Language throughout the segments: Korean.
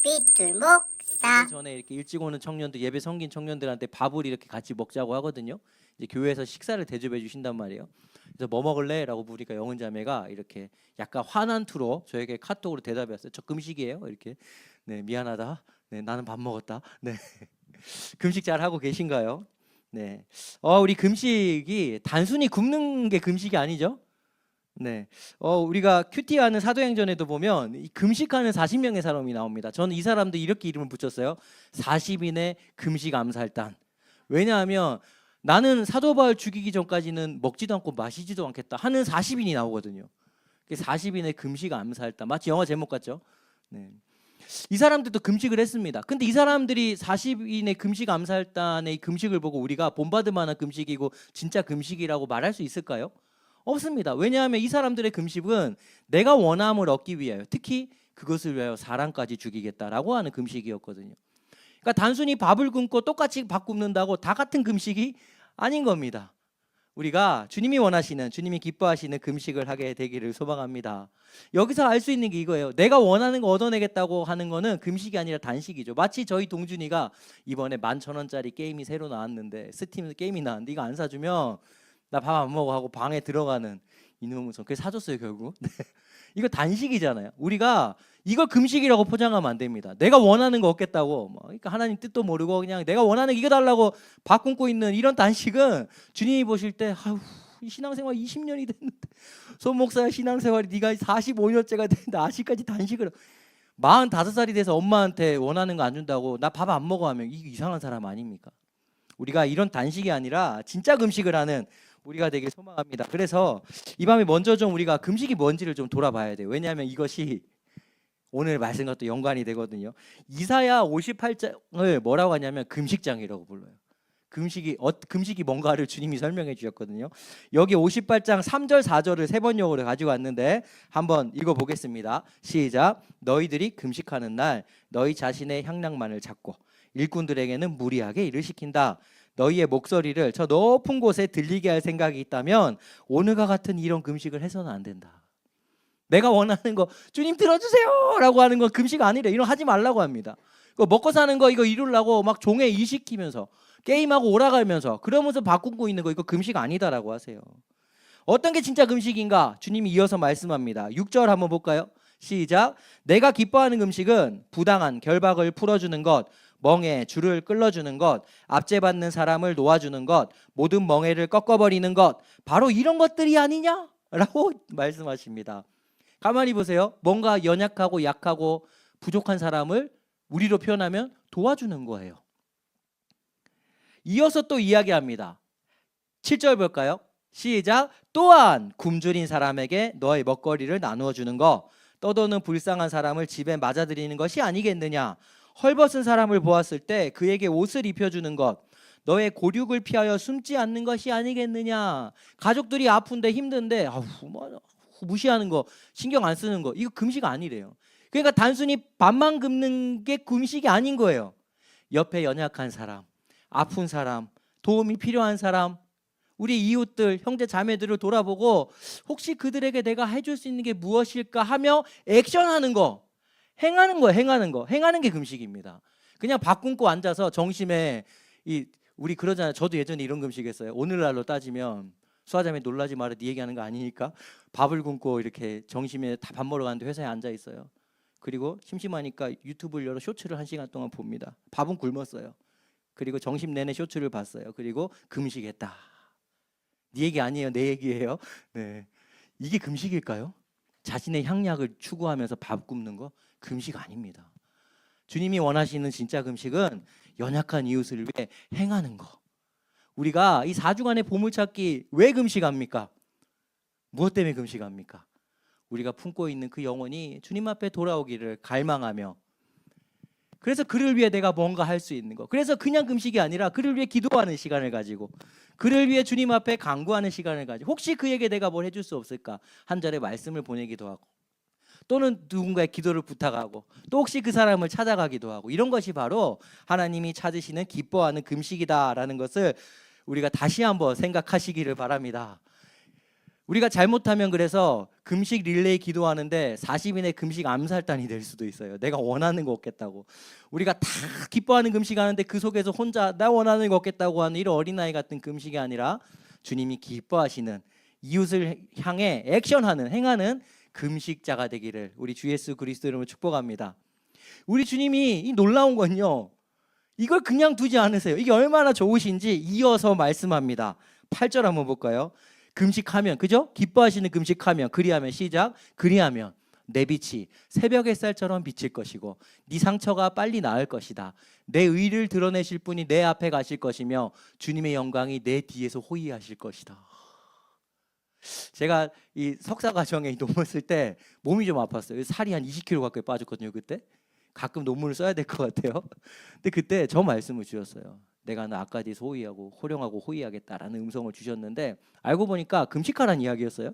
삐뚤 목사. 예배 전에 이렇게 일찍 오는 청년들, 예배 섬긴 청년들한테 밥을 이렇게 같이 먹자고 하거든요. 이제 교회에서 식사를 대접해 주신단 말이에요. 그래서 뭐 먹을래?라고 물으니까 영은자매가 이렇게 약간 화난 투로 저에게 카톡으로 대답이 왔어요. 저 금식이에요. 이렇게. 네, 미안하다. 네, 나는 밥 먹었다. 네. 금식 잘 하고 계신가요? 네. 우리 금식이 단순히 굶는 게 금식이 아니죠? 네. 우리가 큐티하는 사도행전에도 보면 이 금식하는 40명의 사람이 나옵니다. 저는 이 사람들 이렇게 이름을 붙였어요. 40인의 금식 암살단. 왜냐하면 나는 사도 바울 죽이기 전까지는 먹지도 않고 마시지도 않겠다 하는 40인이 나오거든요. 40인의 금식 암살단. 마치 영화 제목 같죠? 네. 이 사람들도 금식을 했습니다. 근데 이 사람들이 40인의 금식 암살단의 금식을 보고 우리가 본받을 만한 금식이고 진짜 금식이라고 말할 수 있을까요? 없습니다. 왜냐하면 이 사람들의 금식은 내가 원함을 얻기 위하여, 특히 그것을 위하여 사람까지 죽이겠다라고 하는 금식이었거든요. 그러니까 단순히 밥을 굶고 똑같이 밥 굶는다고 다 같은 금식이 아닌 겁니다. 우리가 주님이 원하시는, 주님이 기뻐하시는 금식을 하게 되기를 소망합니다. 여기서 알 수 있는 게 이거예요. 내가 원하는 거 얻어내겠다고 하는 거는 금식이 아니라 단식이죠. 마치 저희 동준이가 이번에 11,000원짜리 게임이 새로 나왔는데, 스팀에서 게임이 나왔는데 이거 안 사주면 나 밥 안 먹어 하고 방에 들어가는 이놈은 저 그래서 사줬어요 결국. 네. 이거 단식이잖아요. 우리가 이걸 금식이라고 포장하면 안 됩니다. 내가 원하는 거 얻겠다고 그러니까 하나님 뜻도 모르고 그냥 내가 원하는 이거 달라고 밥 굶고 있는 이런 단식은 주님이 보실 때 아휴 신앙생활 20년이 됐는데 손 목사의 신앙생활이 네가 45년째가 됐는데 아직까지 단식을 45살이 돼서 엄마한테 원하는 거 안 준다고 나 밥 안 먹어 하면 이게 이상한 사람 아닙니까? 우리가 이런 단식이 아니라 진짜 금식을 하는 우리가 되길 소망합니다. 그래서 이 밤에 먼저 좀 우리가 금식이 뭔지를 좀 돌아봐야 돼요. 왜냐하면 이것이 오늘 말씀과 또 연관이 되거든요. 이사야 58장을 뭐라고 하냐면 금식장이라고 불러요. 금식이 뭔가를 주님이 설명해 주셨거든요. 여기 58장 3절 4절을 세 번역으로 가지고 왔는데 한번 읽어보겠습니다. 시작. 너희들이 금식하는 날 너희 자신의 향락만을 잡고 일꾼들에게는 무리하게 일을 시킨다. 너희의 목소리를 저 높은 곳에 들리게 할 생각이 있다면 오늘과 같은 이런 금식을 해서는 안 된다. 내가 원하는 거 주님 들어주세요 라고 하는 건 금식 아니래. 이런 하지 말라고 합니다. 먹고 사는 거 이거 이루려고 막 종에 일 시키면서 게임하고 오라가면서 그러면서 밥 굶고 있는 거 이거 금식 아니다라고 하세요. 어떤 게 진짜 금식인가? 주님이 이어서 말씀합니다. 6절 한번 볼까요? 시작. 내가 기뻐하는 금식은 부당한 결박을 풀어주는 것, 멍에 줄을 끌어주는 것, 압제받는 사람을 놓아주는 것, 모든 멍에를 꺾어버리는 것, 바로 이런 것들이 아니냐라고 말씀하십니다. 가만히 보세요. 뭔가 연약하고 약하고 부족한 사람을 우리로 표현하면 도와주는 거예요. 이어서 또 이야기합니다. 7절 볼까요? 시작. 또한 굶주린 사람에게 너의 먹거리를 나누어 주는 것, 떠도는 불쌍한 사람을 집에 맞아들이는 것이 아니겠느냐. 헐벗은 사람을 보았을 때 그에게 옷을 입혀주는 것, 너의 고륙을 피하여 숨지 않는 것이 아니겠느냐. 가족들이 아픈데 힘든데 무시하는 거, 신경 안 쓰는 거, 이거 금식 아니래요. 그러니까 단순히 밥만 굶는 게 금식이 아닌 거예요. 옆에 연약한 사람, 아픈 사람, 도움이 필요한 사람, 우리 이웃들, 형제 자매들을 돌아보고 혹시 그들에게 내가 해줄 수 있는 게 무엇일까 하며 액션하는 거, 행하는 거, 행하는 게 금식입니다. 그냥 밥 굶고 앉아서 정심에 우리 그러잖아요. 저도 예전에 이런 금식했어요. 오늘날로 따지면 수아자매 놀라지 마라, 네 얘기하는 거 아니니까. 밥을 굶고 이렇게 정심에 다 밥 먹으러 가는데 회사에 앉아 있어요. 그리고 심심하니까 유튜브를 열어 쇼츠를 1시간 동안 봅니다. 밥은 굶었어요. 그리고 정심 내내 쇼츠를 봤어요. 그리고 금식했다. 네 얘기 아니에요, 내 얘기예요. 네, 이게 금식일까요? 자신의 향락을 추구하면서 밥 굶는 거 금식 아닙니다. 주님이 원하시는 진짜 금식은 연약한 이웃을 위해 행하는 거. 우리가 이 4주간의 보물찾기 왜 금식합니까? 무엇 때문에 금식합니까? 우리가 품고 있는 그 영혼이 주님 앞에 돌아오기를 갈망하며, 그래서 그를 위해 내가 뭔가 할 수 있는 거, 그래서 그냥 금식이 아니라 그를 위해 기도하는 시간을 가지고, 그를 위해 주님 앞에 간구하는 시간을 가지고, 혹시 그에게 내가 뭘 해줄 수 없을까, 한 절의 말씀을 보내기도 하고, 또는 누군가의 기도를 부탁하고, 또 혹시 그 사람을 찾아가기도 하고, 이런 것이 바로 하나님이 찾으시는 기뻐하는 금식이다라는 것을 우리가 다시 한번 생각하시기를 바랍니다. 우리가 잘못하면 그래서 금식 릴레이 기도하는데 40인의 금식 암살단이 될 수도 있어요. 내가 원하는 거 얻겠다고. 우리가 다 기뻐하는 금식하는데 그 속에서 혼자 나 원하는 거 얻겠다고 하는 이런 어린아이 같은 금식이 아니라 주님이 기뻐하시는 이웃을 향해 액션하는 행하는 금식자가 되기를 우리 주 예수 그리스도 이름으로 축복합니다. 우리 주님이 이 놀라운 건요, 이걸 그냥 두지 않으세요. 이게 얼마나 좋으신지 이어서 말씀합니다. 8절 한번 볼까요? 금식하면, 그죠? 기뻐하시는 금식하면, 그리하면, 시작. 그리하면 내 빛이 새벽 햇살처럼 비칠 것이고 네 상처가 빨리 나을 것이다. 내 의를 드러내실 분이 내 앞에 가실 것이며 주님의 영광이 내 뒤에서 호위하실 것이다. 제가 이 석사 과정에 논문 쓸 때 몸이 좀 아팠어요. 살이 한 20kg 가까이 빠졌거든요. 그때 가끔 논문을 써야 될 것 같아요. 근데 그때 저 말씀을 주셨어요. 내가 너 아까디에서 호위하고 호령하고 호위하겠다라는 음성을 주셨는데, 알고 보니까 금식하라는 이야기였어요.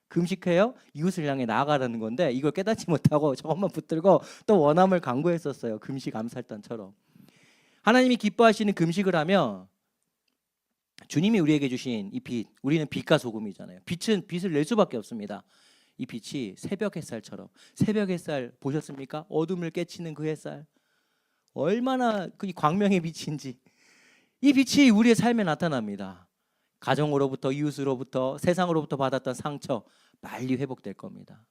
금식해요? 이웃을 향해 나아가라는 건데 이걸 깨닫지 못하고 저것만 붙들고 또 원함을 강구했었어요. 금식 암살단처럼. 하나님이 기뻐하시는 금식을 하면 주님이 우리에게 주신 이 빛, 우리는 빛과 소금이잖아요. 빛은 빛을 낼 수밖에 없습니다. 이 빛이 새벽 햇살처럼, 새벽 햇살 보셨습니까? 어둠을 깨치는 그 햇살, 얼마나 그 광명의 빛인지. 이 빛이 우리의 삶에 나타납니다. 가정으로부터, 이웃으로부터, 세상으로부터 받았던 상처 빨리 회복될 겁니다.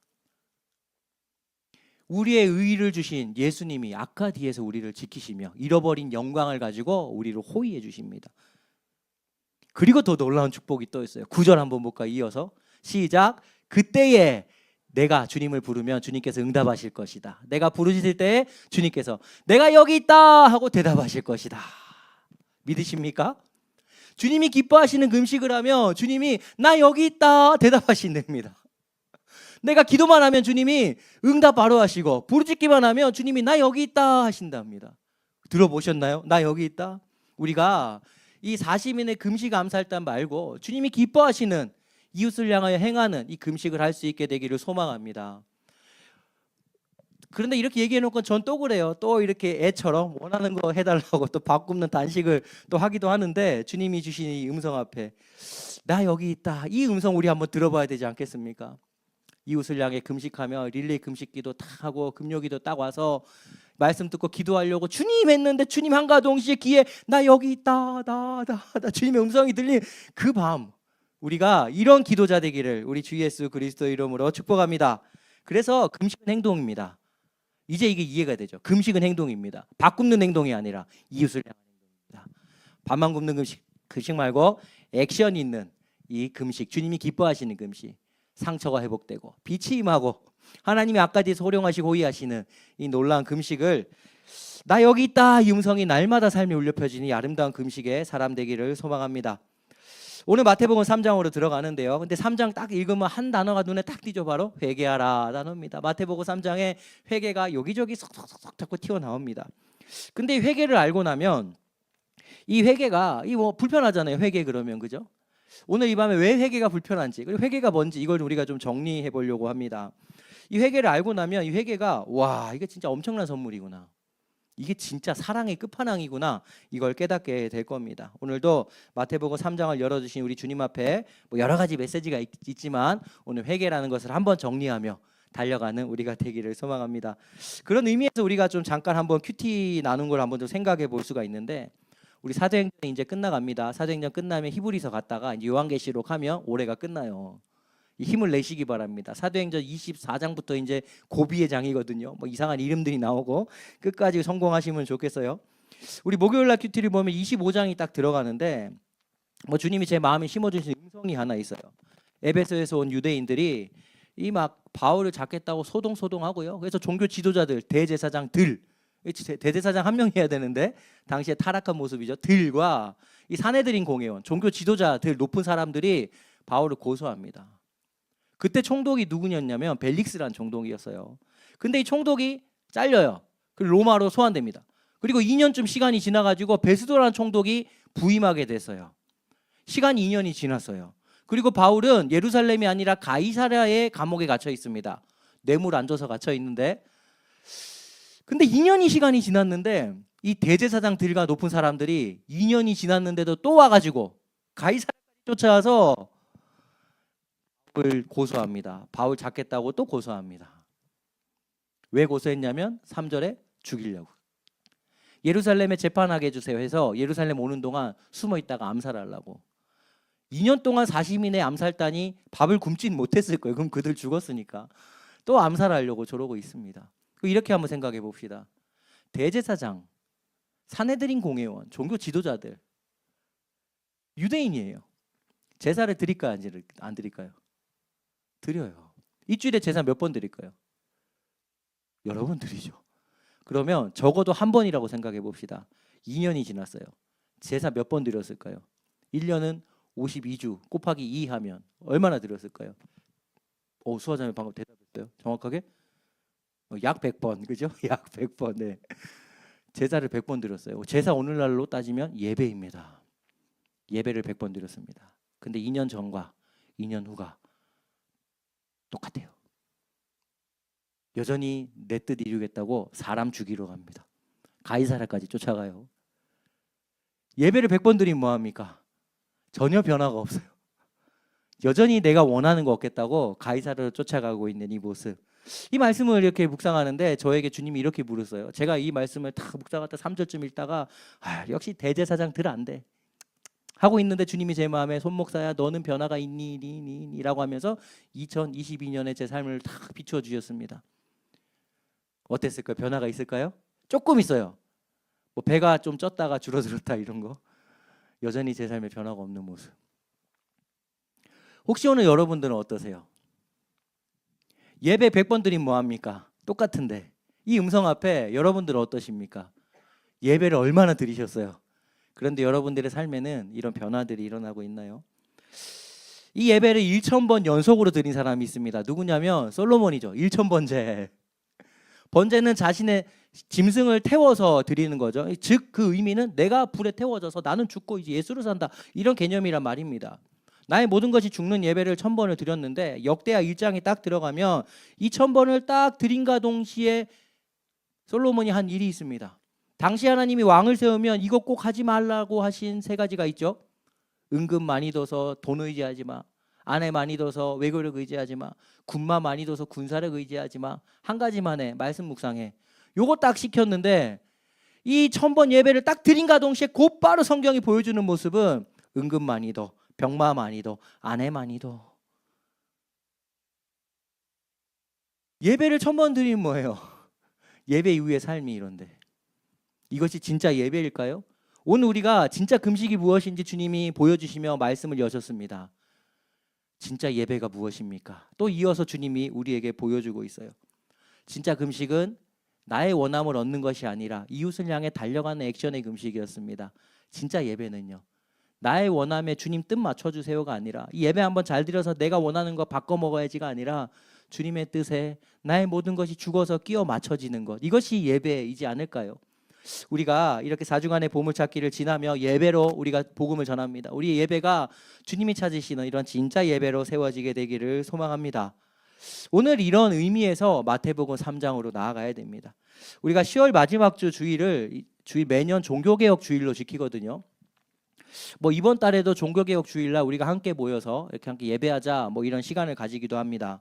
우리의 의의를 주신 예수님이 아카디에서 우리를 지키시며 잃어버린 영광을 가지고 우리를 호위해 주십니다. 그리고 더 놀라운 축복이 또 있어요. 9절 한번 볼까? 이어서 시작. 그때에 내가 주님을 부르면 주님께서 응답하실 것이다. 내가 부르실 때에 주님께서 내가 여기 있다 하고 대답하실 것이다. 믿으십니까? 주님이 기뻐하시는 금식을 하면 주님이 나 여기 있다 대답하신답니다. 내가 기도만 하면 주님이 응답 바로 하시고, 부르짖기만 하면 주님이 나 여기 있다 하신답니다. 들어보셨나요? 나 여기 있다. 우리가 이 40인의 금식 암살단 말고 주님이 기뻐하시는 이웃을 향하여 행하는 이 금식을 할 수 있게 되기를 소망합니다. 그런데 이렇게 얘기해 놓고 전 또 그래요. 또 이렇게 애처럼 원하는 거 해달라고 또 밥 굽는 단식을 또 하기도 하는데, 주님이 주신 이 음성 앞에 나 여기 있다, 이 음성 우리 한번 들어봐야 되지 않겠습니까? 이웃을 향해 금식하며 릴레이 금식기도 딱 하고 금요기도 딱 와서 말씀 듣고 기도하려고 주님 했는데 주님 한가 동시에 귀에 나 여기 있다, 나 주님의 음성이 들린 그 밤, 우리가 이런 기도자 되기를 우리 주 예수 그리스도 이름으로 축복합니다. 그래서 금식은 행동입니다. 이제 이게 이해가 되죠. 금식은 행동입니다. 밥 굽는 행동이 아니라 이웃을 향한 행동입니다. 밥만 굽는 금식 말고 액션 있는 이 금식, 주님이 기뻐하시는 금식, 상처가 회복되고 빛이 임하고 하나님이 아까디에서 호령하시고 호위하시는 이 놀라운 금식을, 나 여기 있다 이 음성이 날마다 삶에 울려 펴지는 이 아름다운 금식의 사람 되기를 소망합니다. 오늘 마태복음 3장으로 들어가는데요. 근데 3장 딱 읽으면 한 단어가 눈에 딱 띄죠. 바로 회개하라 단어입니다. 마태복음 3장에 회개가 여기저기 쏙쏙쏙 자꾸 튀어나옵니다. 근데 이 회개를 알고 나면 이 회개가 이 뭐 불편하잖아요. 회개 그러면, 그죠? 오늘 이 밤에 왜 회개가 불편한지, 그리고 회개가 뭔지 이걸 우리가 좀 정리해 보려고 합니다. 이 회개를 알고 나면 이 회개가, 와, 이게 진짜 엄청난 선물이구나, 이게 진짜 사랑의 끝판왕이구나, 이걸 깨닫게 될 겁니다. 오늘도 마태복음 3장을 열어주신 우리 주님 앞에 뭐 여러 가지 메시지가 있지만 오늘 회개라는 것을 한번 정리하며 달려가는 우리가 되기를 소망합니다. 그런 의미에서 우리가 좀 잠깐 한번 큐티 나눈 걸 한번 좀 생각해 볼 수가 있는데, 우리 사도행전이 이제 끝나갑니다. 사도행전 끝나면 히브리서 갔다가 이제 요한계시록 하면 올해가 끝나요. 힘을 내시기 바랍니다. 사도행전 24장부터 이제 고비의 장이거든요. 뭐 이상한 이름들이 나오고 끝까지 성공하시면 좋겠어요. 우리 목요일날 큐티를 보면 25장이 딱 들어가는데, 뭐 주님이 제 마음에 심어주신 음성이 하나 있어요. 에베소에서 온 유대인들이 이 막 바울을 잡겠다고 소동소동하고요. 그래서 종교 지도자들, 대제사장들, 대제사장 한 명이어야 되는데 당시에 타락한 모습이죠. 들과 이 사내들인 공회원, 종교 지도자들, 높은 사람들이 바울을 고소합니다. 그때 총독이 누구였냐면 벨릭스라는 총독이었어요. 근데 이 총독이 잘려요. 그리고 로마로 소환됩니다. 그리고 2년쯤 시간이 지나가지고 베스도라는 총독이 부임하게 됐어요. 시간이 2년이 지났어요. 그리고 바울은 예루살렘이 아니라 가이사랴의 감옥에 갇혀 있습니다. 뇌물 안 줘서 갇혀 있는데, 근데 2년이 시간이 지났는데 이 대제사장들과 높은 사람들이 2년이 지났는데도 또 와가지고 가이사랴까지 쫓아와서 바울을 고소합니다. 바울 잡겠다고 또 고소합니다. 왜 고소했냐면 3절에 죽이려고. 예루살렘에 재판하게 해주세요 해서 예루살렘 오는 동안 숨어 있다가 암살하려고. 2년 동안 40인의 암살단이 밥을 굶진 못했을 거예요. 그럼 그들 죽었으니까. 또 암살하려고 저러고 있습니다. 이렇게 한번 생각해 봅시다. 대제사장, 산헤드린 공회원, 종교 지도자들 유대인이에요. 제사를 드릴까요? 안 드릴까요? 드려요. 일주일에 제사 몇 번 드릴까요? 여러 번 드리죠. 그러면 적어도 한 번이라고 생각해 봅시다. 2년이 지났어요. 제사 몇 번 드렸을까요? 1년은 52주 곱하기 2 하면 얼마나 드렸을까요? 수화자님 방금 대답했어요. 정확하게? 약 100번. 그죠? 약 100번. 네. 제사를 100번 드렸어요. 제사 오늘날로 따지면 예배입니다. 예배를 100번 드렸습니다. 근데 2년 전과 2년 후가 똑같아요. 여전히 내 뜻 이루겠다고 사람 죽이러 갑니다. 가이사라까지 쫓아가요. 예배를 100번 드리면 뭐합니까? 전혀 변화가 없어요. 여전히 내가 원하는 거 없겠다고 가이사라로 쫓아가고 있는 이 모습. 이 말씀을 이렇게 묵상하는데 저에게 주님이 이렇게 물으세요. 제가 이 말씀을 다 묵상하다 3절쯤 읽다가 역시 대제사장 들 안 돼 하고 있는데 주님이 제 마음에 손 목사야 너는 변화가 있니? 라고 하면서 2022년에 제 삶을 탁 비추어 주셨습니다. 어땠을까요? 변화가 있을까요? 조금 있어요. 뭐 배가 좀 쪘다가 줄어들었다 이런 거. 여전히 제 삶에 변화가 없는 모습. 혹시 오늘 여러분들은 어떠세요? 예배 100번 드리면 뭐합니까? 똑같은데 이 음성 앞에 여러분들은 어떠십니까? 예배를 얼마나 드리셨어요? 그런데 여러분들의 삶에는 이런 변화들이 일어나고 있나요? 이 예배를 1000번 연속으로 드린 사람이 있습니다. 누구냐면 솔로몬이죠. 1000번째. 번제는 자신의 짐승을 태워서 드리는 거죠. 즉 그 의미는 내가 불에 태워져서 나는 죽고 이제 예수로 산다. 이런 개념이란 말입니다. 나의 모든 것이 죽는 예배를 1000번을 드렸는데 역대하 1장에 딱 들어가면 이 1000번을 딱 드린과 동시에 솔로몬이 한 일이 있습니다. 당시 하나님이 왕을 세우면 이것 꼭 하지 말라고 하신 3가지가 있죠. 은금 많이 둬서 돈 의지하지 마. 아내 많이 둬서 외교력 의지하지 마. 군마 많이 둬서 군사력 의지하지 마. 한 가지만 해. 말씀 묵상해. 요거 딱 시켰는데 이 1000번 예배를 딱 드린과 동시에 곧바로 성경이 보여주는 모습은 은금 많이 둬. 병마 많이 둬. 아내 많이 둬. 예배를 1000번 드리면 뭐예요? 예배 이후의 삶이 이런데 이것이 진짜 예배일까요? 오늘 우리가 진짜 금식이 무엇인지 주님이 보여주시며 말씀을 여셨습니다. 진짜 예배가 무엇입니까? 또 이어서 주님이 우리에게 보여주고 있어요. 진짜 금식은 나의 원함을 얻는 것이 아니라 이웃을 향해 달려가는 액션의 금식이었습니다. 진짜 예배는요. 나의 원함에 주님 뜻 맞춰주세요가 아니라 이 예배 한번 잘 드려서 내가 원하는 거 바꿔 먹어야지가 아니라 주님의 뜻에 나의 모든 것이 죽어서 끼워 맞춰지는 것. 이것이 예배이지 않을까요? 우리가 이렇게 4주간의 보물찾기를 지나며 예배로 우리가 복음을 전합니다. 우리 예배가 주님이 찾으시는 이런 진짜 예배로 세워지게 되기를 소망합니다. 오늘 이런 의미에서 마태복음 3장으로 나아가야 됩니다. 우리가 10월 마지막 주 주일 매년 종교개혁 주일로 지키거든요. 뭐 이번 달에도 종교개혁 주일날 우리가 함께 모여서 이렇게 함께 예배하자 뭐 이런 시간을 가지기도 합니다.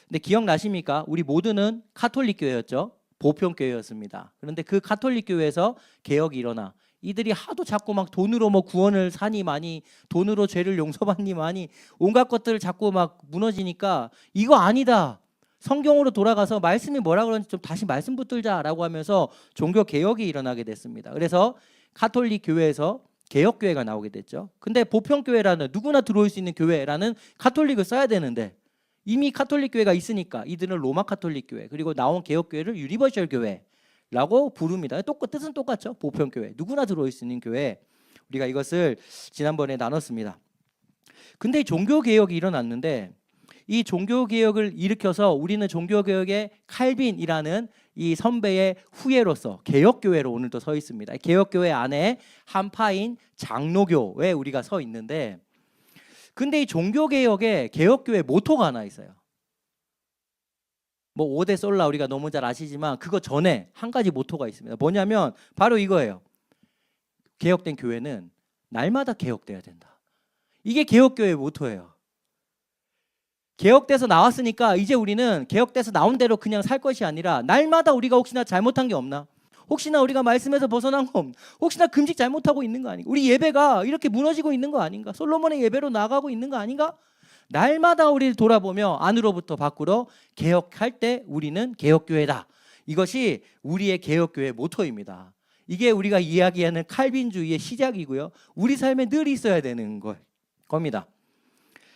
근데 기억나십니까? 우리 모두는 카톨릭 교회였죠. 보편교회였습니다. 그런데 그 카톨릭 교회에서 개혁이 일어나 이들이 하도 자꾸 막 돈으로 뭐 구원을 사니 많이 돈으로 죄를 용서받니 많이 온갖 것들을 자꾸 막 무너지니까 이거 아니다. 성경으로 돌아가서 말씀이 뭐라 그러는지 좀 다시 말씀 붙들자라고 하면서 종교 개혁이 일어나게 됐습니다. 그래서 카톨릭 교회에서 개혁교회가 나오게 됐죠. 근데 보편교회라는 누구나 들어올 수 있는 교회라는 카톨릭을 써야 되는데 이미 카톨릭 교회가 있으니까 이들은 로마 카톨릭 교회 그리고 나온 개혁 교회를 유니버셜 교회라고 부릅니다. 뜻은 똑같죠. 보편 교회 누구나 들어올 수 있는 교회. 우리가 이것을 지난번에 나눴습니다. 근데 종교 개혁이 일어났는데 이 종교 개혁을 일으켜서 우리는 종교 개혁의 칼빈이라는 이 선배의 후예로서 개혁 교회로 오늘도 서 있습니다. 개혁 교회 안에 한파인 장로교에 우리가 서 있는데 근데 이 종교개혁에 개혁교회 모토가 하나 있어요. 뭐 5대 솔라 우리가 너무 잘 아시지만 그거 전에 한 가지 모토가 있습니다. 뭐냐면 바로 이거예요. 개혁된 교회는 날마다 개혁돼야 된다. 이게 개혁교회의 모토예요. 개혁돼서 나왔으니까 이제 우리는 개혁돼서 나온 대로 그냥 살 것이 아니라 날마다 우리가 혹시나 잘못한 게 없나? 혹시나 우리가 말씀에서 벗어난 거 없나? 혹시나 금식 잘못하고 있는 거 아닌가? 우리 예배가 이렇게 무너지고 있는 거 아닌가? 솔로몬의 예배로 나가고 있는 거 아닌가? 날마다 우리를 돌아보며 안으로부터 밖으로 개혁할 때 우리는 개혁교회다. 이것이 우리의 개혁교회의 모토입니다. 이게 우리가 이야기하는 칼빈주의의 시작이고요. 우리 삶에 늘 있어야 되는 겁니다.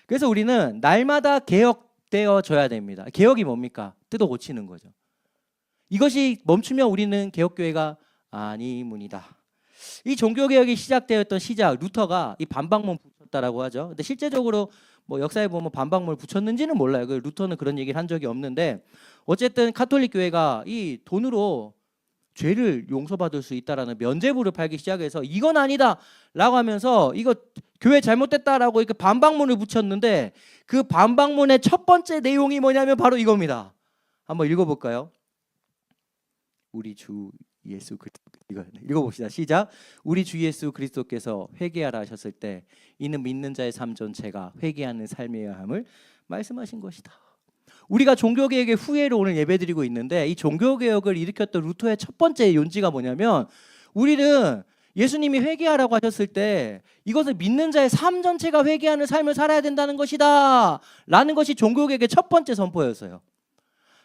그래서 우리는 날마다 개혁되어져야 됩니다. 개혁이 뭡니까? 뜯어 고치는 거죠. 이것이 멈추면 우리는 개혁교회가 아니문이다. 이 종교개혁이 시작되었던 시작, 루터가 이 반박문 붙였다라고 하죠. 근데 실제적으로 뭐 역사에 보면 반박문을 붙였는지는 몰라요. 그 루터는 그런 얘기를 한 적이 없는데 어쨌든 카톨릭 교회가 이 돈으로 죄를 용서받을 수 있다라는 면죄부를 팔기 시작해서 이건 아니다라고 하면서 이거 교회 잘못됐다라고 이렇게 반박문을 붙였는데 그 반박문의 첫 번째 내용이 뭐냐면 바로 이겁니다. 한번 읽어볼까요? 우리 주 예수 그리스도, 이거 읽어봅시다. 시작. 우리 주 예수 그리스도께서 회개하라 하셨을 때 이는 믿는 자의 삶 전체가 회개하는 삶이어야 함을 말씀하신 것이다. 우리가 종교개혁의 후예로 오늘 예배드리고 있는데 이 종교개혁을 일으켰던 루터의 첫 번째 논지가 뭐냐면 우리는 예수님이 회개하라고 하셨을 때 이것은 믿는 자의 삶 전체가 회개하는 삶을 살아야 된다는 것이다 라는 것이 종교개혁의 첫 번째 선포였어요.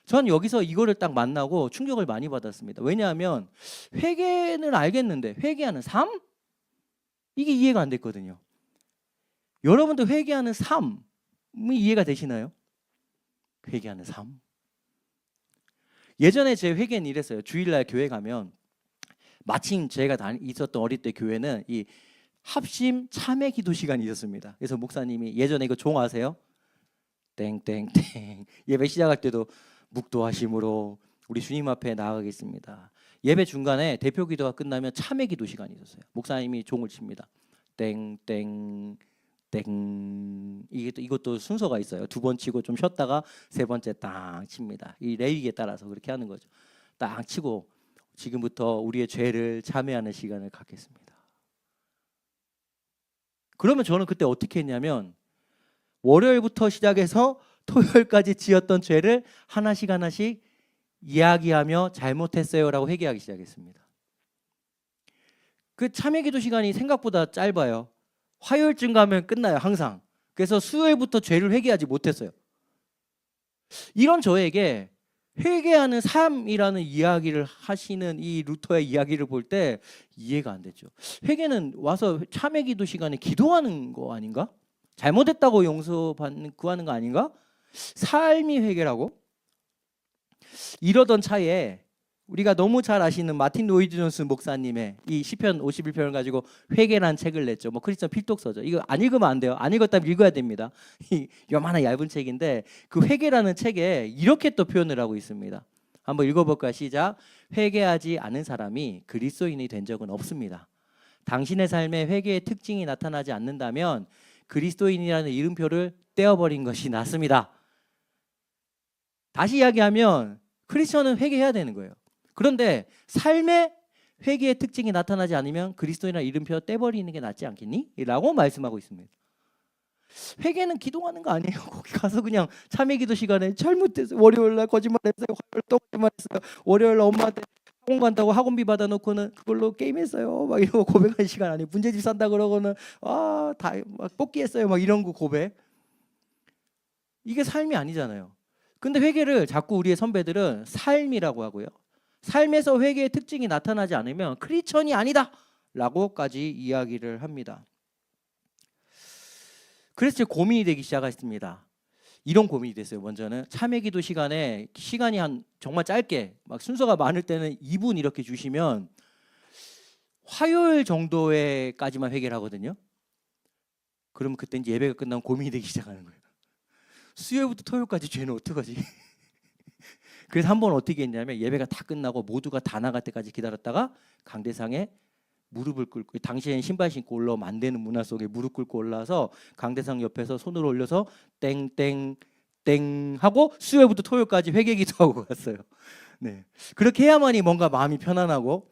전 여기서 이거를 딱 만나고 충격을 많이 받았습니다. 왜냐하면 회개는 알겠는데 회개하는 삶? 이게 이해가 안 됐거든요. 여러분도 회개하는 삶이 이해가 되시나요? 회개하는 삶. 예전에 제 회개는 이랬어요. 주일날 교회 가면 마침 제가 있었던 어릴 때 교회는 이 합심 참회 기도 시간이 있었습니다. 그래서 목사님이 예전에 이거 종 아세요? 땡땡땡 예배 시작할 때도 묵도하심으로 우리 주님 앞에 나아가겠습니다. 예배 중간에 대표 기도가 끝나면 참회 기도 시간이 있었어요. 목사님이 종을 칩니다. 땡땡 땡 이것도 순서가 있어요. 두 번 치고 좀 쉬었다가 세 번째 땅 칩니다. 이 레위기에 따라서 그렇게 하는 거죠. 땅 치고 지금부터 우리의 죄를 참회하는 시간을 갖겠습니다. 그러면 저는 그때 어떻게 했냐면 월요일부터 시작해서 토요일까지 지었던 죄를 하나씩 하나씩 이야기하며 잘못했어요라고 회개하기 시작했습니다. 그 참회기도 시간이 생각보다 짧아요. 화요일쯤 가면 끝나요. 항상. 그래서 수요일부터 죄를 회개하지 못했어요. 이런 저에게 회개하는 삶이라는 이야기를 하시는 이 루터의 이야기를 볼 때 이해가 안 되죠. 회개는 와서 참회기도 시간에 기도하는 거 아닌가? 잘못했다고 구하는 거 아닌가? 삶이 회개라고? 이러던 차에 우리가 너무 잘 아시는 마틴 로이드 존스 목사님의 이 시편 51편을 가지고 회개라는 책을 냈죠. 뭐 크리스천 필독서죠. 이거 안 읽으면 안 돼요. 안 읽었다면 읽어야 됩니다. 이 요만한 얇은 책인데 그 회개라는 책에 이렇게 또 표현을 하고 있습니다. 한번 읽어볼까요? 시작. 회개하지 않은 사람이 그리스도인이 된 적은 없습니다. 당신의 삶에 회개의 특징이 나타나지 않는다면 그리스도인이라는 이름표를 떼어버린 것이 낫습니다. 다시 이야기하면 크리스천은 회개해야 되는 거예요. 그런데 삶의 회개의 특징이 나타나지 않으면 그리스도인이라는 이름표 떼버리는 게 낫지 않겠니? 라고 말씀하고 있습니다. 회개는 기도하는 거 아니에요. 거기 가서 그냥 참회기도 시간에 잘못했어요. 월요일날 거짓말했어요. 화요일 또 거짓말했어요. 월요일날 엄마한테 학원 간다고 학원비 받아놓고는 그걸로 게임했어요. 막 이런 거 고백하는 시간 아니에요. 문제집 산다 그러고는 다 막 뽑기했어요. 막 이런 거 고백. 이게 삶이 아니잖아요. 근데 회개를 자꾸 우리의 선배들은 삶이라고 하고요. 삶에서 회개의 특징이 나타나지 않으면 크리스천이 아니다 라고까지 이야기를 합니다. 그래서 고민이 되기 시작했습니다. 이런 고민이 됐어요. 먼저는 참회기도 시간에 시간이 한 정말 짧게 막 순서가 많을 때는 2분 이렇게 주시면 화요일 정도에까지만 회개를 하거든요. 그러면 그때 이제 예배가 끝나면 고민이 되기 시작하는 거예요. 수요일부터 토요일까지 죄는 어떡하지? 그래서 한 번 어떻게 했냐면 예배가 다 끝나고 모두가 다 나갈 때까지 기다렸다가 강대상에 무릎을 꿇고, 당시엔 신발 신고 올라오면 안 되는 문화 속에 무릎 꿇고 올라와서 강대상 옆에서 손을 올려서 땡땡 땡 하고 수요일부터 토요일까지 회개 기도하고 갔어요. 네, 그렇게 해야만이 뭔가 마음이 편안하고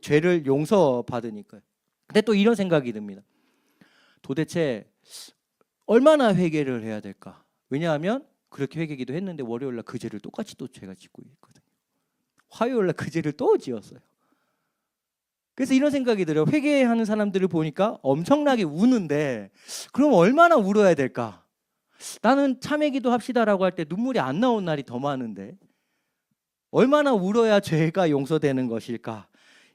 죄를 용서받으니까요. 근데 또 이런 생각이 듭니다. 도대체 얼마나 회개를 해야 될까? 왜냐하면 그렇게 회개기도 했는데 월요일날 그 죄를 똑같이 또 제가 짓고 있거든요. 화요일날 그 죄를 또 지었어요. 그래서 이런 생각이 들어요. 회개하는 사람들을 보니까 엄청나게 우는데 그럼 얼마나 울어야 될까? 나는 참회기도 합시다라고 할 때 눈물이 안 나온 날이 더 많은데 얼마나 울어야 죄가 용서되는 것일까?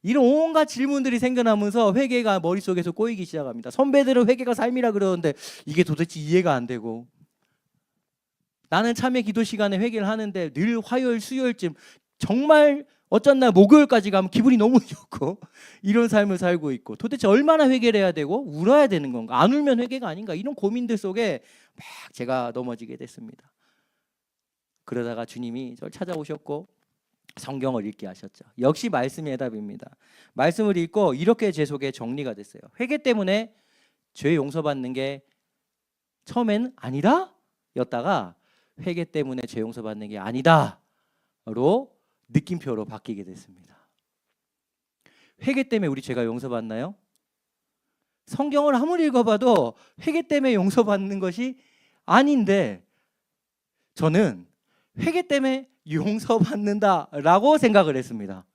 이런 온갖 질문들이 생겨나면서 회개가 머릿속에서 꼬이기 시작합니다. 선배들은 회개가 삶이라 그러는데 이게 도대체 이해가 안 되고, 나는 참회 기도 시간에 회개를 하는데 늘 화요일 수요일쯤 정말 어쩐 날 목요일까지 가면 기분이 너무 좋고 이런 삶을 살고 있고, 도대체 얼마나 회개를 해야 되고 울어야 되는 건가? 안 울면 회개가 아닌가? 이런 고민들 속에 막 제가 넘어지게 됐습니다. 그러다가 주님이 저를 찾아오셨고 성경을 읽게 하셨죠. 역시 말씀이 해답입니다. 말씀을 읽고 이렇게 제 속에 정리가 됐어요. 회개 때문에 죄 용서받는 게 처음엔 아니다 였다가 회개 때문에 죄 용서받는 게 아니다로 느낌표로 바뀌게 됐습니다. 회개 때문에 우리 죄가 용서받나요? 성경을 아무리 읽어봐도 회개 때문에 용서받는 것이 아닌데 저는 회개 때문에 용서받는다라고 생각을 했습니다.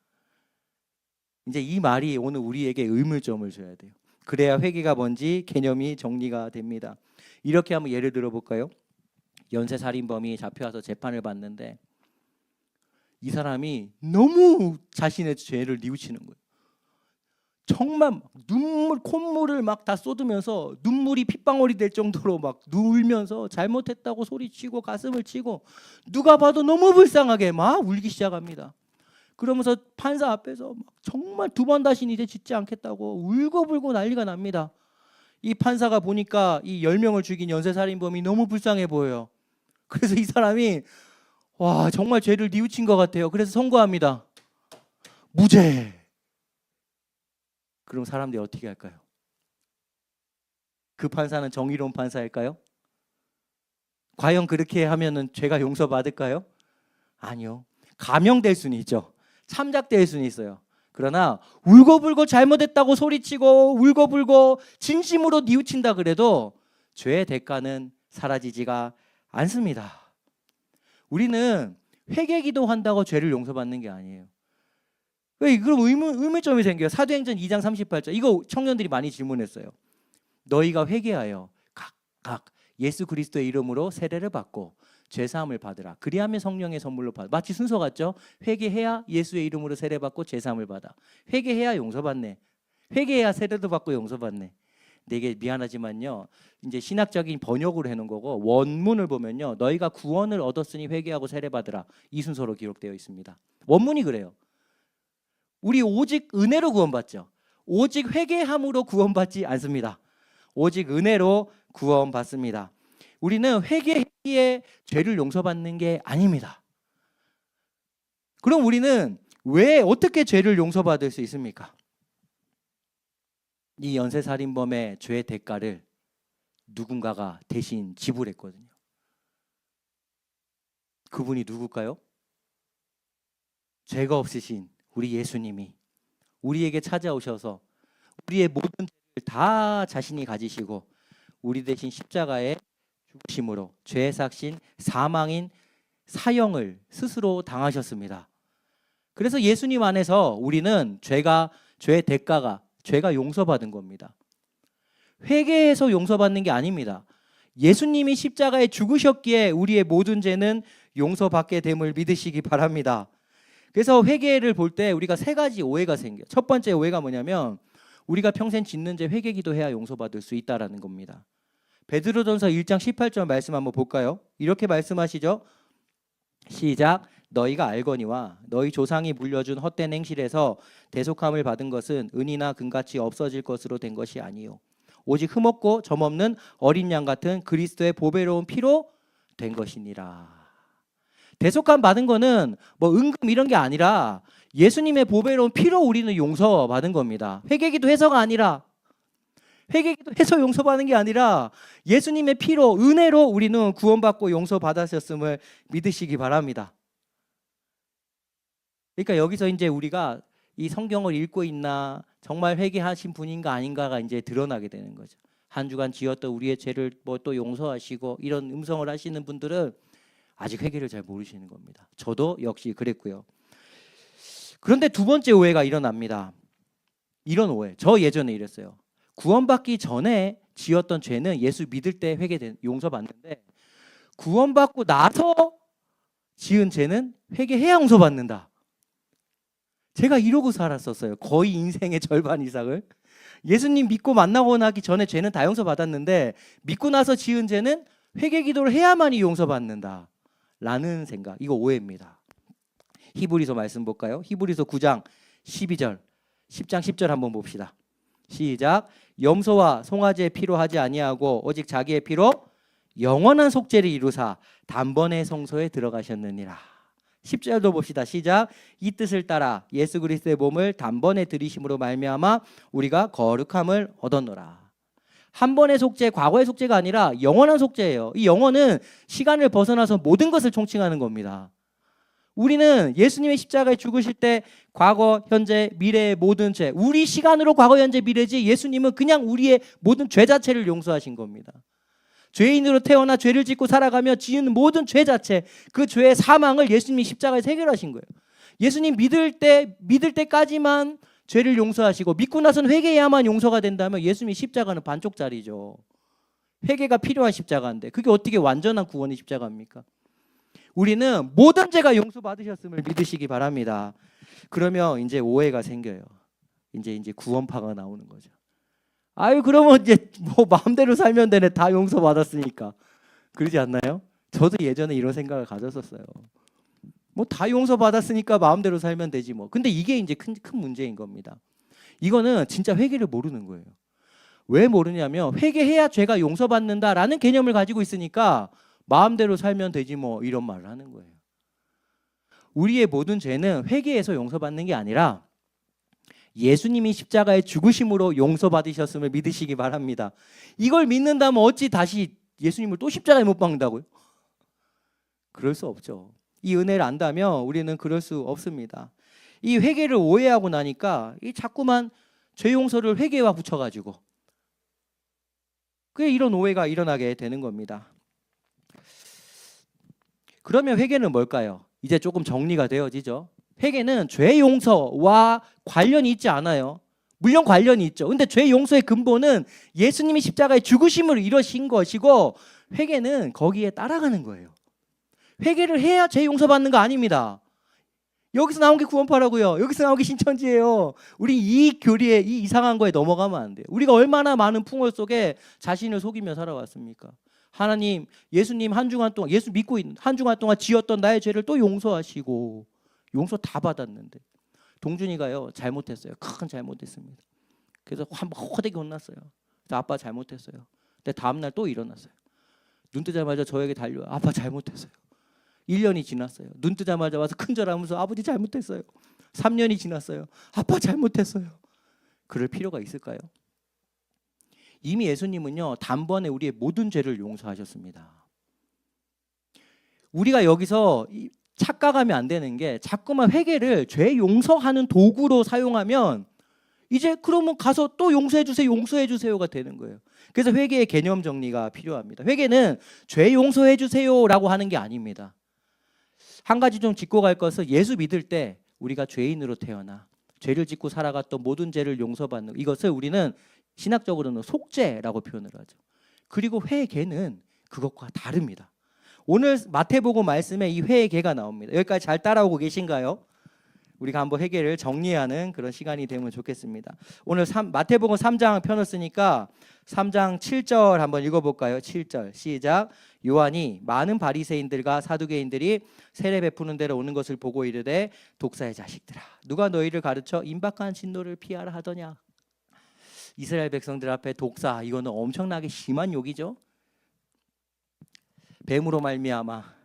이제 이 말이 오늘 우리에게 의문점을 줘야 돼요. 그래야 회개가 뭔지 개념이 정리가 됩니다. 이렇게 한번 예를 들어 볼까요? 연쇄살인범이 잡혀와서 재판을 받는데 이 사람이 너무 자신의 죄를 뉘우치는 거예요. 정말 눈물, 콧물을 막 다 쏟으면서 눈물이 핏방울이 될 정도로 막 울면서 잘못했다고 소리치고 가슴을 치고 누가 봐도 너무 불쌍하게 막 울기 시작합니다. 그러면서 판사 앞에서 막 정말 두 번 다시는 이제 짓지 않겠다고 울고불고 난리가 납니다. 이 판사가 보니까 이 10명을 죽인 연쇄살인범이 너무 불쌍해 보여요. 그래서 이 사람이 와 정말 죄를 뉘우친 것 같아요. 그래서 선고합니다. 무죄. 그럼 사람들이 어떻게 할까요? 그 판사는 정의로운 판사일까요? 과연 그렇게 하면은 죄가 용서받을까요? 아니요. 감형될 수는 있죠. 참작될 수는 있어요. 그러나 울고불고 잘못했다고 소리치고 울고불고 진심으로 뉘우친다 그래도 죄의 대가는 사라지지가 않습니다. 우리는 회개기도 한다고 죄를 용서받는 게 아니에요. 왜 그럼 의문점이 생겨요. 사도행전 2장 38절 이거 청년들이 많이 질문했어요. 너희가 회개하여 각각 예수 그리스도의 이름으로 세례를 받고 죄사함을 받으라. 그리하면 성령의 선물로 받아. 마치 순서 같죠? 회개해야 예수의 이름으로 세례받고 죄사함을 받아. 회개해야 용서받네. 회개해야 세례도 받고 용서받네. 근데 이게 미안하지만요. 이제 신학적인 번역으로 해놓은 거고 원문을 보면요. 너희가 구원을 얻었으니 회개하고 세례받으라. 이 순서로 기록되어 있습니다. 원문이 그래요. 우리 오직 은혜로 구원받죠. 오직 회개함으로 구원받지 않습니다. 오직 은혜로 구원받습니다. 우리는 회개에 죄를 용서받는 게 아닙니다. 그럼 우리는 왜 어떻게 죄를 용서받을 수 있습니까? 이 연쇄살인범의 죄의 대가를 누군가가 대신 지불했거든요. 그분이 누굴까요? 죄가 없으신 우리 예수님이 우리에게 찾아오셔서 우리의 모든 죄를 다 자신이 가지시고 우리 대신 십자가에 죽으심으로 죄의 삭신 사망인 사형을 스스로 당하셨습니다. 그래서 예수님 안에서 우리는 죄의 대가가 죄가 용서받은 겁니다. 회개해서 용서받는 게 아닙니다. 예수님이 십자가에 죽으셨기에 우리의 모든 죄는 용서받게 됨을 믿으시기 바랍니다. 그래서 회개를 볼 때 우리가 세 가지 오해가 생겨요. 첫 번째 오해가 뭐냐면 우리가 평생 짓는 죄 회개기도해야 용서받을 수 있다라는 겁니다. 베드로전서 1장 18절 말씀 한번 볼까요? 이렇게 말씀하시죠. 시작. 너희가 알거니와 너희 조상이 물려준 헛된 행실에서 대속함을 받은 것은 은이나 금같이 없어질 것으로 된 것이 아니요 오직 흠없고 점없는 어린 양 같은 그리스도의 보배로운 피로 된 것이니라. 대속함 받은 거는 뭐 은금 이런 게 아니라 예수님의 보배로운 피로 우리는 용서받은 겁니다. 회개기도 해서가 아니라 회개기도 해서 용서받는 게 아니라 예수님의 피로 은혜로 우리는 구원받고 용서받았었음을 믿으시기 바랍니다. 그러니까 여기서 이제 우리가 이 성경을 읽고 있나 정말 회개하신 분인가 아닌가가 이제 드러나게 되는 거죠. 한 주간 지었던 우리의 죄를 뭐 또 용서하시고 이런 음성을 하시는 분들은 아직 회개를 잘 모르시는 겁니다. 저도 역시 그랬고요. 그런데 두 번째 오해가 일어납니다. 이런 오해. 저 예전에 이랬어요. 구원받기 전에 지었던 죄는 예수 믿을 때 용서받는데 구원받고 나서 지은 죄는 회개해야 용서받는다. 제가 이러고 살았었어요. 거의 인생의 절반 이상을. 예수님 믿고 만나고 나기 전에 죄는 다 용서받았는데 믿고 나서 지은 죄는 회개 기도를 해야만이 용서받는다 라는 생각. 이거 오해입니다. 히브리서 말씀 볼까요? 히브리서 9장 12절 10장 10절 한번 봅시다. 시작. 염소와 송아지의 피로 하지 아니하고 오직 자기의 피로 영원한 속죄를 이루사 단번에 성소에 들어가셨느니라. 10절도 봅시다. 시작. 이 뜻을 따라 예수 그리스도의 몸을 단번에 들이심으로 말미암아 우리가 거룩함을 얻었노라. 한 번의 속죄, 과거의 속죄가 아니라 영원한 속죄예요. 이 영원은 시간을 벗어나서 모든 것을 총칭하는 겁니다. 우리는 예수님의 십자가에 죽으실 때 과거, 현재, 미래의 모든 죄, 우리 시간으로 과거, 현재, 미래지 예수님은 그냥 우리의 모든 죄 자체를 용서하신 겁니다. 죄인으로 태어나 죄를 짓고 살아가며 지은 모든 죄 자체, 그 죄의 사망을 예수님이 십자가에서 해결하신 거예요. 예수님 믿을 때까지만 죄를 용서하시고 믿고 나서는 회개해야만 용서가 된다면 예수님의 십자가는 반쪽짜리죠. 회개가 필요한 십자가인데 그게 어떻게 완전한 구원의 십자가입니까? 우리는 모든 죄가 용서받으셨음을 믿으시기 바랍니다. 그러면 이제 오해가 생겨요. 이제 구원파가 나오는 거죠. 아유 그러면 이제 뭐 마음대로 살면 되네. 다 용서받았으니까. 그러지 않나요? 저도 예전에 이런 생각을 가졌었어요. 뭐 다 용서받았으니까 마음대로 살면 되지 뭐. 근데 이게 이제 큰 문제인 겁니다. 이거는 진짜 회개를 모르는 거예요. 왜 모르냐면 회개해야 죄가 용서받는다라는 개념을 가지고 있으니까 마음대로 살면 되지 뭐 이런 말을 하는 거예요. 우리의 모든 죄는 회개해서 용서받는 게 아니라 예수님이 십자가의 죽으심으로 용서받으셨음을 믿으시기 바랍니다. 이걸 믿는다면 어찌 다시 예수님을 또 십자가에 못 박는다고요? 그럴 수 없죠. 이 은혜를 안다면 우리는 그럴 수 없습니다. 이 회개를 오해하고 나니까 이 자꾸만 죄 용서를 회개와 붙여가지고 그게 이런 오해가 일어나게 되는 겁니다. 그러면 회개는 뭘까요? 이제 조금 정리가 되어지죠. 회개는 죄 용서와 관련이 있지 않아요. 물론 관련이 있죠. 근데 죄 용서의 근본은 예수님이 십자가에 죽으심을 이루신 것이고 회개는 거기에 따라가는 거예요. 회개를 해야 죄 용서받는 거 아닙니다. 여기서 나온 게 구원파라고요. 여기서 나온 게 신천지예요. 우리 이 교리에 이 이상한 거에 넘어가면 안 돼요. 우리가 얼마나 많은 풍월 속에 자신을 속이며 살아왔습니까? 하나님, 예수님 한 주간 동안 예수 믿고 있는 한 주간 동안 지었던 나의 죄를 또 용서하시고 용서 다 받았는데 동준이가요 잘못했어요. 큰 잘못했습니다. 그래서 한번 호되게 혼났어요. 그래서 아빠 잘못했어요. 근데 다음날 또 일어났어요. 눈 뜨자마자 저에게 달려요. 아빠 잘못했어요. 1년이 지났어요. 눈 뜨자마자 와서 큰절하면서 아버지 잘못했어요. 3년이 지났어요. 아빠 잘못했어요. 그럴 필요가 있을까요? 이미 예수님은요 단번에 우리의 모든 죄를 용서하셨습니다. 우리가 여기서 착각하면 안 되는 게 자꾸만 회개를 죄 용서하는 도구로 사용하면 이제 그러면 가서 또 용서해 주세요가 되는 거예요. 그래서 회개의 개념 정리가 필요합니다. 회개는 죄 용서해 주세요라고 하는 게 아닙니다. 한 가지 좀 짚고 갈 것은 예수 믿을 때 우리가 죄인으로 태어나 죄를 짓고 살아갔던 모든 죄를 용서받는 이것을 우리는 신학적으로는 속죄라고 표현을 하죠. 그리고 회개는 그것과 다릅니다. 오늘 마태복음 말씀에 이 회개가 나옵니다. 여기까지 잘 따라오고 계신가요? 우리가 한번 회개를 정리하는 그런 시간이 되면 좋겠습니다. 오늘 마태복음 3장 펴놨으니까 3장 7절 한번 읽어볼까요? 7절 시작. 요한이 많은 바리새인들과 사두개인들이 세례 베푸는 데로 오는 것을 보고 이르되 독사의 자식들아 누가 너희를 가르쳐 임박한 진노를 피하라 하더냐. 이스라엘 백성들 앞에 독사 이거는 엄청나게 심한 욕이죠. 뱀으로 말미암아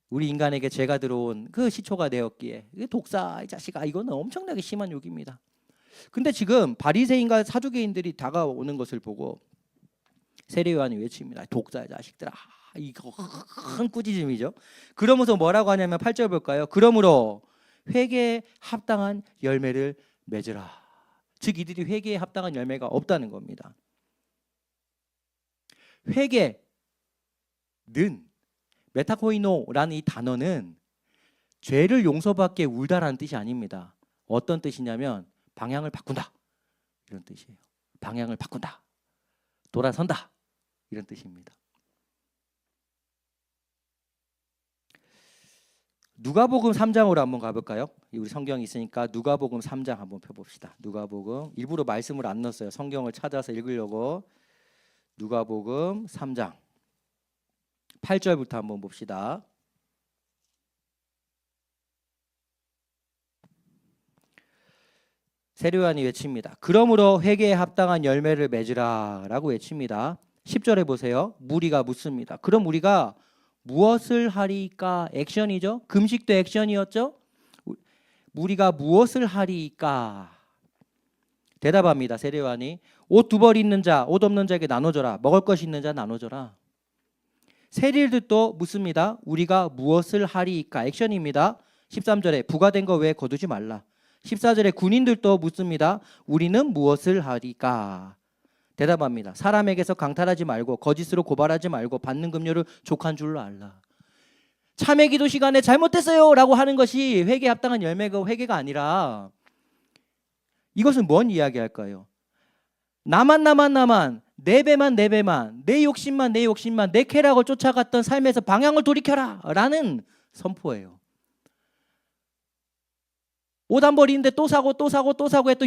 우리 인간에게 죄가 들어온 그 시초가 되었기에 독사의 자식아 이거는 엄청나게 심한 욕입니다. 근데 지금 바리새인과 사두개인들이 다가오는 것을 보고 세례 요한이 외칩니다. 독사의 자식들아. 이거 큰 꾸짖음이죠. 그러면서 뭐라고 하냐면 8절 볼까요? 그러므로 회개에 합당한 열매를 맺으라. 즉 이들이 회개에 합당한 열매가 없다는 겁니다. 회개는 메타코이노라는 이 단어는 죄를 용서받게 울다라는 뜻이 아닙니다. 어떤 뜻이냐면 방향을 바꾼다 이런 뜻이에요. 방향을 바꾼다, 돌아선다 이런 뜻입니다. 누가복음 3장으로 한번 가볼까요? 우리 성경이 있으니까 누가복음 3장 한번 펴봅시다. 누가복음 일부러 말씀을 안 넣었어요. 성경을 찾아서 읽으려고. 누가복음 3장 8절부터 한번 봅시다. 세례요한이 외칩니다. 그러므로 회개에 합당한 열매를 맺으라 라고 외칩니다. 10절에 보세요. 무리가 묻습니다. 그럼 우리가 무엇을 하리까? 액션이죠. 금식도 액션이었죠. 무리가 무엇을 하리까? 대답합니다. 세례요한이 옷 두 벌 있는 자, 옷 없는 자에게 나눠줘라. 먹을 것이 있는 자 나눠줘라. 세리들도 묻습니다. 우리가 무엇을 하리까? 액션입니다. 13절에 부과된 거 외에 거두지 말라. 14절에 군인들도 묻습니다. 우리는 무엇을 하리까? 대답합니다. 사람에게서 강탈하지 말고 거짓으로 고발하지 말고 받는 급료를 족한 줄로 알라. 참회 기도 시간에 잘못됐어요 라고 하는 것이 회개에 합당한 열매가 회개가 아니라 이것은 뭔 이야기할까요? 나만 내 배만 내 욕심만 내 쾌락을 쫓아갔던 삶에서 방향을 돌이켜라 라는 선포예요. 옷 한 벌 있는데 또 사고 또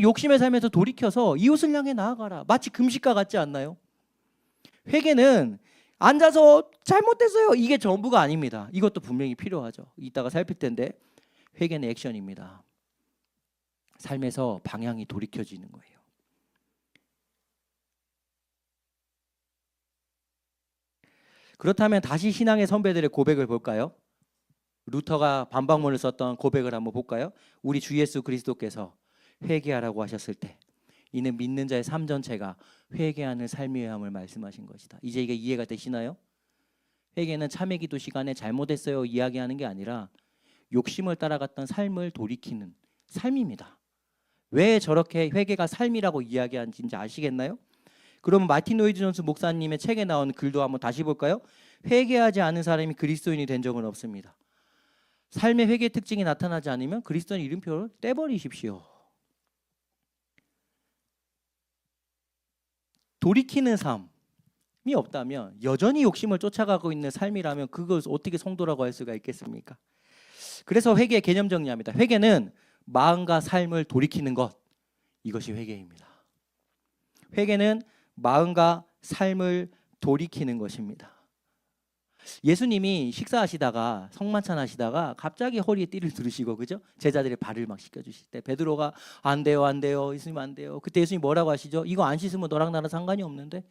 욕심의 삶에서 돌이켜서 이웃을 향해 나아가라. 마치 금식과 같지 않나요? 회개는 앉아서 잘못됐어요 이게 전부가 아닙니다. 이것도 분명히 필요하죠. 이따가 살필 텐데 회개는 액션입니다. 삶에서 방향이 돌이켜지는 거예요. 그렇다면 다시 신앙의 선배들의 고백을 볼까요? 루터가 반박문을 썼던 고백을 한번 볼까요? 우리 주 예수 그리스도께서 회개하라고 하셨을 때 이는 믿는 자의 삶 전체가 회개하는 삶이어야 함을 말씀하신 것이다. 이제 이게 이해가 되시나요? 회개는 참회 기도 시간에 잘못했어요 이야기하는 게 아니라 욕심을 따라갔던 삶을 돌이키는 삶입니다. 왜 저렇게 회개가 삶이라고 이야기하는지 아시겠나요? 그러면 마틴 노이즈 존스 목사님의 책에 나온 글도 한번 다시 볼까요? 회개하지 않은 사람이 그리스도인이 된 적은 없습니다. 삶의 회개 특징이 나타나지 않으면 그리스도인 이름표를 떼버리십시오. 돌이키는 삶이 없다면 여전히 욕심을 쫓아가고 있는 삶이라면 그걸 어떻게 성도라고 할 수가 있겠습니까? 그래서 회개의 개념 정리합니다. 회개는 마음과 삶을 돌이키는 것, 이것이 회개입니다. 회개는 마음과 삶을 돌이키는 것입니다. 예수님이 식사하시다가 성만찬 하시다가 갑자기 허리에 띠를 두르시고 그죠? 제자들의 발을 막 씻겨주실 때 베드로가 안 돼요 예수님 안 돼요. 그때 예수님 뭐라고 하시죠? 이거 안 씻으면 너랑 나랑 상관이 없는데.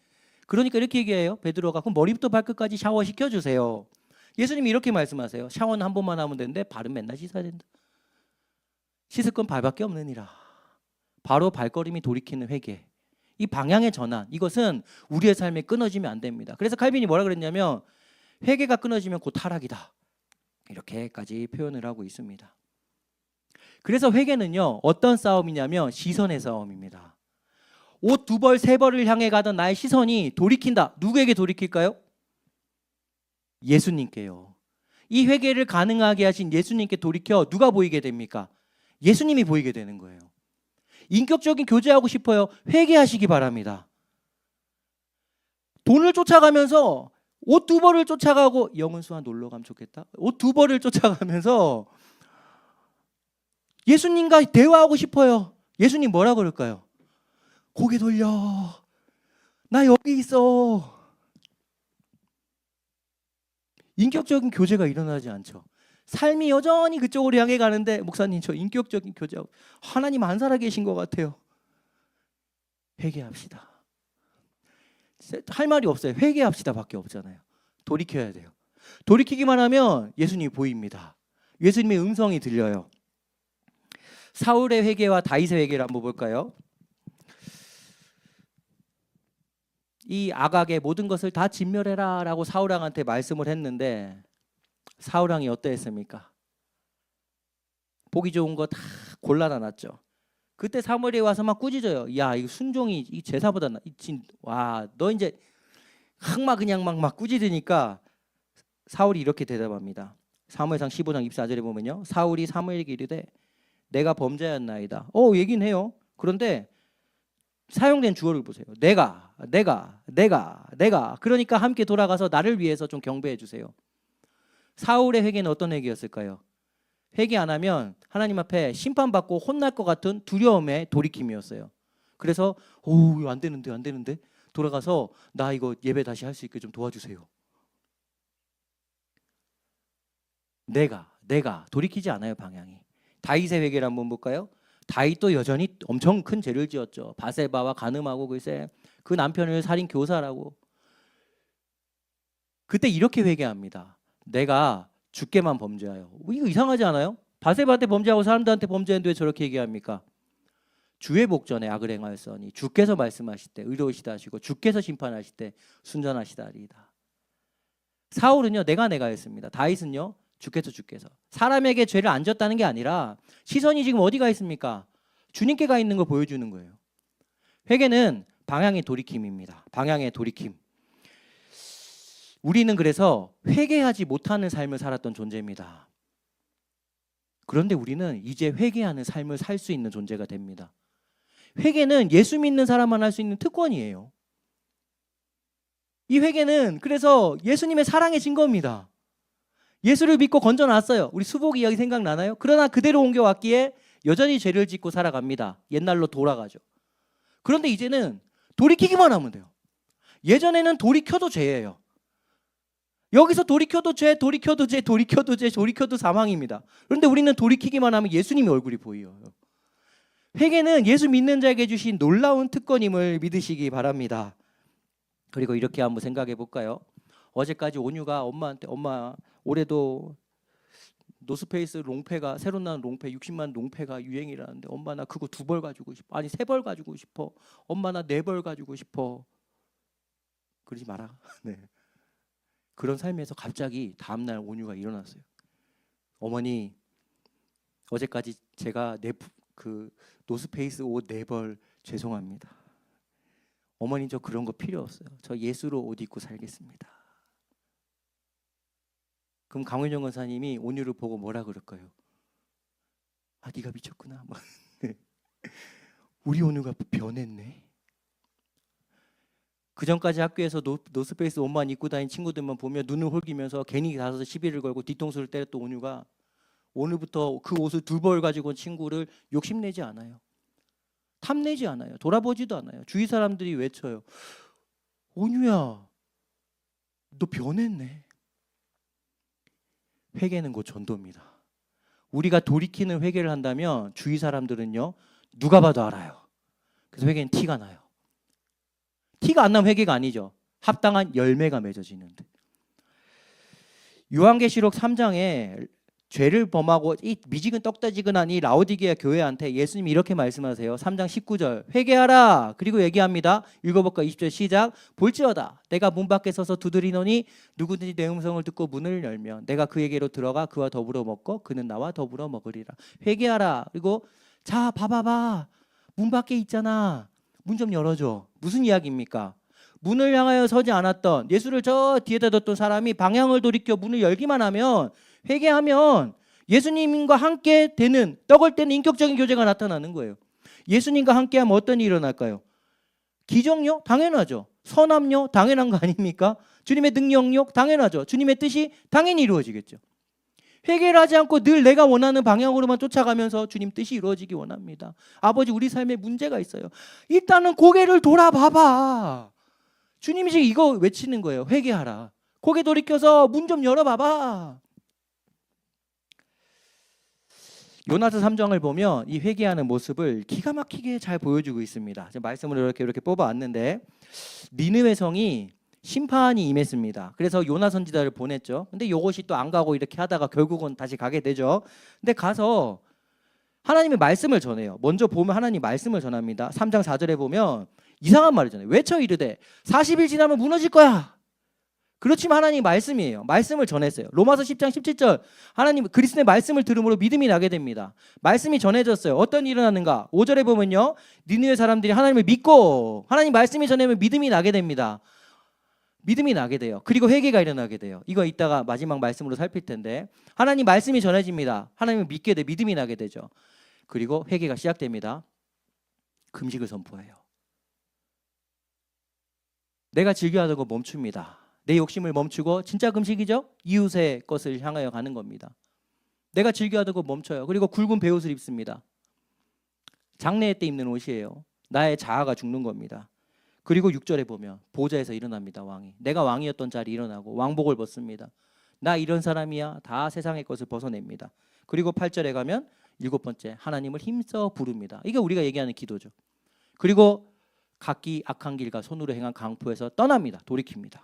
그러니까 이렇게 얘기해요. 베드로가 그럼 머리부터 발끝까지 샤워 시켜주세요. 예수님이 이렇게 말씀하세요. 샤워는 한 번만 하면 되는데 발은 맨날 씻어야 된다. 씻을 건 발밖에 없느니라. 바로 발걸음이 돌이키는 회개. 이 방향의 전환, 이것은 우리의 삶에 끊어지면 안 됩니다. 그래서 칼빈이 뭐라 그랬냐면 회개가 끊어지면 곧 타락이다. 이렇게까지 표현을 하고 있습니다. 그래서 회개는요 어떤 싸움이냐면 시선의 싸움입니다. 옷 두 벌 세 벌을 향해 가던 나의 시선이 돌이킨다. 누구에게 돌이킬까요? 예수님께요. 이 회개를 가능하게 하신 예수님께 돌이켜 누가 보이게 됩니까? 예수님이 보이게 되는 거예요. 인격적인 교제하고 싶어요? 회개하시기 바랍니다. 돈을 쫓아가면서 옷 두 벌을 쫓아가고 영은수와 놀러 가면 좋겠다. 옷 두 벌을 쫓아가면서 예수님과 대화하고 싶어요. 예수님 뭐라 그럴까요? 고개 돌려. 나 여기 있어. 인격적인 교제가 일어나지 않죠. 삶이 여전히 그쪽으로 향해 가는데 목사님 저 인격적인 교제하고 하나님 안 살아 계신 것 같아요. 회개합시다. 할 말이 없어요. 회개합시다 밖에 없잖아요. 돌이켜야 돼요. 돌이키기만 하면 예수님이 보입니다. 예수님의 음성이 들려요. 사울의 회개와 다윗의 회개를 한번 볼까요? 이 아각의 모든 것을 다 진멸해라 라고 사울왕한테 말씀을 했는데 사울왕이 어떠했습니까? 보기 좋은 거 다 골라놨죠. 그때 사무엘이 와서 막 꾸짖어요. 야, 이거 순종이 이 제사보다 와, 너 이제 그냥 막 꾸짖으니까 사울이 이렇게 대답합니다. 사무엘상 15장 24절에 보면요. 사울이 사무엘에게 이르되 내가 범죄하였나이다. 얘긴 해요. 그런데 사용된 주어를 보세요. 내가. 그러니까 함께 돌아가서 나를 위해서 좀 경배해 주세요. 사울의 회개는 어떤 회개였을까요? 회개 안 하면 하나님 앞에 심판받고 혼날 것 같은 두려움의 돌이킴이었어요. 그래서 이거 안 되는데 돌아가서 나 이거 예배 다시 할 수 있게 좀 도와주세요. 내가 돌이키지 않아요, 방향이. 다윗의 회개를 한번 볼까요? 다윗도 여전히 엄청 큰 죄를 지었죠. 바세바와 간음하고 글쎄 그 남편을 살인 교사라고. 그때 이렇게 회개합니다. 내가 주께만 범죄하여. 이거 이상하지 않아요? 바세바한테 범죄하고 사람들한테 범죄했는데 왜 저렇게 얘기합니까? 주의 복전에 악을 행하였으니 주께서 말씀하실 때 의로우시다 하시고 주께서 심판하실 때 순전하시다 하리이다. 사울은요 내가 했습니다. 다윗은요 주께서 사람에게 죄를 안 졌다는 게 아니라 시선이 지금 어디가 있습니까? 주님께 가 있는 걸 보여주는 거예요. 회개는 방향의 돌이킴입니다. 방향의 돌이킴. 우리는 그래서 회개하지 못하는 삶을 살았던 존재입니다. 그런데 우리는 이제 회개하는 삶을 살 수 있는 존재가 됩니다. 회개는 예수 믿는 사람만 할 수 있는 특권이에요. 이 회개는 그래서 예수님의 사랑의 증거입니다. 예수를 믿고 건져놨어요. 우리 수복 이야기 생각나나요? 그러나 그대로 옮겨왔기에 여전히 죄를 짓고 살아갑니다. 옛날로 돌아가죠. 그런데 이제는 돌이키기만 하면 돼요. 예전에는 돌이켜도 죄예요. 여기서 돌이켜도 죄, 돌이켜도 사망입니다. 그런데 우리는 돌이키기만 하면 예수님의 얼굴이 보여요. 회개는 예수 믿는 자에게 주신 놀라운 특권임을 믿으시기 바랍니다. 그리고 이렇게 한번 생각해 볼까요? 어제까지 온유가 엄마한테 엄마 올해도 노스페이스 롱패가 새로 나온 롱패 60만 롱패가 유행이라는데 엄마 나 그거 2벌 가지고 싶어. 아니 3벌 가지고 싶어. 엄마 나 4벌 가지고 싶어. 그러지 마라. 네. 그런 삶에서 갑자기 다음날 온유가 일어났어요. 어머니 어제까지 제가 그 노스페이스 옷 4벌 죄송합니다. 어머니 저 그런 거 필요 없어요. 저 예수로 옷 입고 살겠습니다. 그럼 강원영 권사님이 온유를 보고 뭐라 그럴까요? 아 네가 미쳤구나. 우리 온유가 변했네. 그 전까지 학교에서 노스페이스 옷만 입고 다닌 친구들만 보면 눈을 홀기면서 괜히 가서 시비를 걸고 뒤통수를 때렸던 온유가 오늘부터 그 옷을 2벌 가지고 온 친구를 욕심내지 않아요. 탐내지 않아요. 돌아보지도 않아요. 주위 사람들이 외쳐요. 온유야 너 변했네. 회개는 곧 전도입니다. 우리가 돌이키는 회개를 한다면 주위 사람들은요 누가 봐도 알아요. 그래서 회개는 티가 나요. 티가 안 나면 회개가 아니죠. 합당한 열매가 맺어지는데. 요한계시록 3장에 죄를 범하고 이 미지근 떡다지근한 이 라오디게아 교회한테 예수님이 이렇게 말씀하세요. 3장 19절 회개하라. 그리고 얘기합니다. 읽어볼까? 20절 시작. 볼지어다 내가 문 밖에 서서 두드리노니 누구든지 내 음성을 듣고 문을 열면 내가 그에게로 들어가 그와 더불어 먹고 그는 나와 더불어 먹으리라. 회개하라. 그리고 자 봐봐봐 문 밖에 있잖아. 문 좀 열어줘. 무슨 이야기입니까? 문을 향하여 서지 않았던 예수를 저 뒤에다 뒀던 사람이 방향을 돌이켜 문을 열기만 하면 회개하면 예수님과 함께 되는 떡을 떼는 인격적인 교제가 나타나는 거예요. 예수님과 함께하면 어떤 일이 일어날까요? 기적요? 당연하죠. 선함요? 당연한 거 아닙니까? 주님의 능력요? 당연하죠. 주님의 뜻이 당연히 이루어지겠죠. 회개를 하지 않고 늘 내가 원하는 방향으로만 쫓아가면서 주님 뜻이 이루어지기 원합니다. 아버지 우리 삶에 문제가 있어요. 일단은 고개를 돌아봐봐. 주님이 지금 이거 외치는 거예요. 회개하라. 고개 돌이켜서 문 좀 열어봐봐. 요나서 3장을 보면 이 회개하는 모습을 기가 막히게 잘 보여주고 있습니다. 말씀을 이렇게 뽑아왔는데 니느웨 성이 심판이 임했습니다. 그래서 요나 선지자를 보냈죠. 근데 이것이 또 안 가고 이렇게 하다가 결국은 다시 가게 되죠. 근데 가서 하나님의 말씀을 전해요. 먼저 보면 하나님 말씀을 전합니다. 3장 4절에 보면 이상한 말이잖아요. 외쳐 이르되 40일 지나면 무너질 거야. 그렇지만 하나님 말씀이에요. 말씀을 전했어요. 로마서 10장 17절 하나님 그리스도의 말씀을 들음으로 믿음이 나게 됩니다. 말씀이 전해졌어요. 어떤 일이 일어나는가? 5절에 보면요. 니느웨 사람들이 하나님을 믿고 하나님 말씀이 전하면 믿음이 나게 됩니다. 믿음이 나게 돼요. 그리고 회개가 일어나게 돼요. 이거 이따가 마지막 말씀으로 살필 텐데 하나님 말씀이 전해집니다. 하나님을 믿게 돼 믿음이 나게 되죠. 그리고 회개가 시작됩니다. 금식을 선포해요. 내가 즐겨하던 거 멈춥니다. 내 욕심을 멈추고 진짜 금식이죠? 이웃의 것을 향하여 가는 겁니다. 내가 즐겨하던 거 멈춰요. 그리고 굵은 베옷을 입습니다. 장례 때 입는 옷이에요. 나의 자아가 죽는 겁니다. 그리고 6절에 보면 보좌에서 일어납니다. 왕이. 내가 왕이었던 자리 일어나고 왕복을 벗습니다. 나 이런 사람이야. 다 세상의 것을 벗어냅니다. 그리고 8절에 가면 7번째 하나님을 힘써 부릅니다. 이게 우리가 얘기하는 기도죠. 그리고 각기 악한 길과 손으로 행한 강포에서 떠납니다. 돌이킵니다.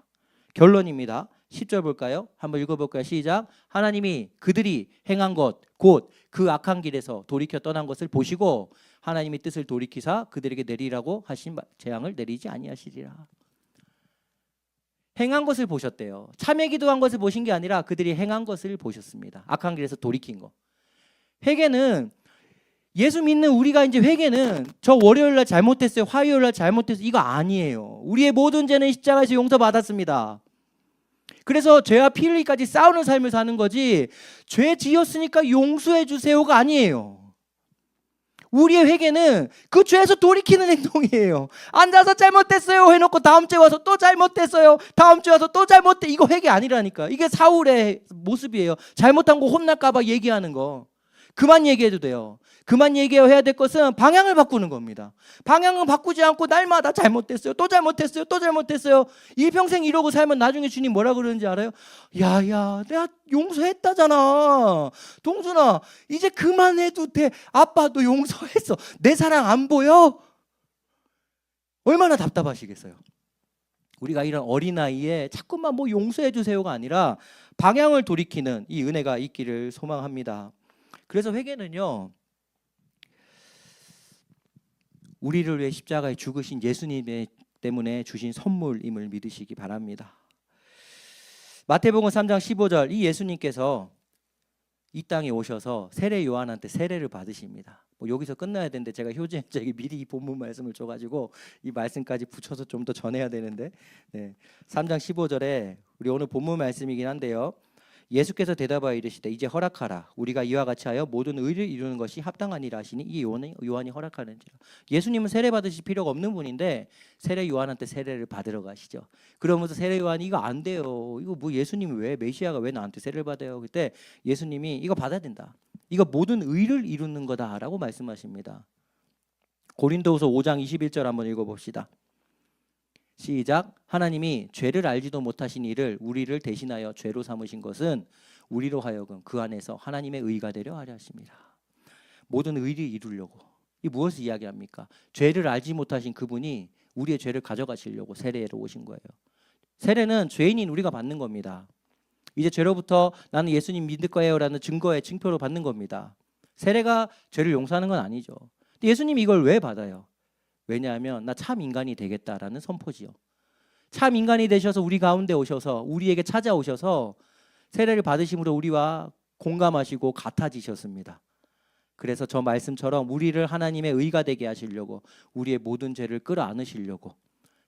결론입니다. 10절 볼까요? 한번 읽어볼까요? 시작. 하나님이 그들이 행한 것 곧 그 악한 길에서 돌이켜 떠난 것을 보시고 하나님의 뜻을 돌이키사 그들에게 내리라고 하신 재앙을 내리지 아니하시리라. 행한 것을 보셨대요. 참회 기도한 것을 보신 게 아니라 그들이 행한 것을 보셨습니다. 악한 길에서 돌이킨 거. 회개는 예수 믿는 우리가 이제 회개는 저 월요일 날 잘못했어요. 화요일 날 잘못했어요. 이거 아니에요. 우리의 모든 죄는 십자가에서 용서받았습니다. 그래서 죄와 피 흘리기까지 싸우는 삶을 사는 거지 죄 지었으니까 용서해 주세요가 아니에요. 우리의 회개는 그 죄에서 돌이키는 행동이에요. 앉아서 잘못됐어요 해놓고 다음 주에 와서 또 잘못됐어요. 다음 주에 와서 또 잘못돼. 이거 회개 아니라니까. 이게 사울의 모습이에요. 잘못한 거 혼날까 봐 얘기하는 거. 그만 얘기해도 돼요. 그만 얘기해야 될 것은 방향을 바꾸는 겁니다. 방향은 바꾸지 않고 날마다 잘못됐어요. 또 잘못했어요. 또 잘못했어요. 일평생 이러고 살면 나중에 주님 뭐라 그러는지 알아요? 야야 내가 용서했다잖아. 동순아 이제 그만해도 돼. 아빠도 용서했어. 내 사랑 안 보여? 얼마나 답답하시겠어요. 우리가 이런 어린아이에 자꾸만 뭐 용서해 주세요가 아니라 방향을 돌이키는 이 은혜가 있기를 소망합니다. 그래서 회개는요, 우리를 위해 십자가에 죽으신 예수님 때문에 주신 선물임을 믿으시기 바랍니다. 마태복음 3장 15절 이 예수님께서 이 땅에 오셔서 세례 요한한테 세례를 받으십니다. 뭐 여기서 끝나야 되는데 제가 효진에게 미리 이 본문 말씀을 줘가지고 이 말씀까지 붙여서 좀 더 전해야 되는데 3장 15절에 우리 오늘 본문 말씀이긴 한데요. 예수께서 대답하여 이르시되 이제 허락하라. 우리가 이와 같이 하여 모든 의를 이루는 것이 합당하니라 하시니 이 요한이 허락하는지라. 예수님은 세례 받으실 필요가 없는 분인데 세례 요한한테 세례를 받으러 가시죠. 그러면서 세례 요한이 이거 안 돼요. 이거 뭐 예수님이 왜 메시아가 왜 나한테 세례를 받아요? 그때 예수님이 이거 받아야 된다. 이거 모든 의를 이루는 거다라고 말씀하십니다. 고린도후서 5장 21절 한번 읽어봅시다. 시작. 하나님이 죄를 알지도 못하신 이를 우리를 대신하여 죄로 삼으신 것은 우리로 하여금 그 안에서 하나님의 의가 되려 하려 하십니다. 모든 의를 이루려고. 이 무엇을 이야기합니까? 죄를 알지 못하신 그분이 우리의 죄를 가져가시려고 세례로 오신 거예요. 세례는 죄인인 우리가 받는 겁니다. 이제 죄로부터 나는 예수님 믿을 거예요 라는 증거의 증표로 받는 겁니다. 세례가 죄를 용서하는 건 아니죠. 근데 예수님이 이걸 왜 받아요? 왜냐하면 나 참 인간이 되겠다라는 선포지요. 참 인간이 되셔서 우리 가운데 오셔서 우리에게 찾아오셔서 세례를 받으심으로 우리와 공감하시고 같아지셨습니다. 그래서 저 말씀처럼 우리를 하나님의 의가 되게 하시려고 우리의 모든 죄를 끌어안으시려고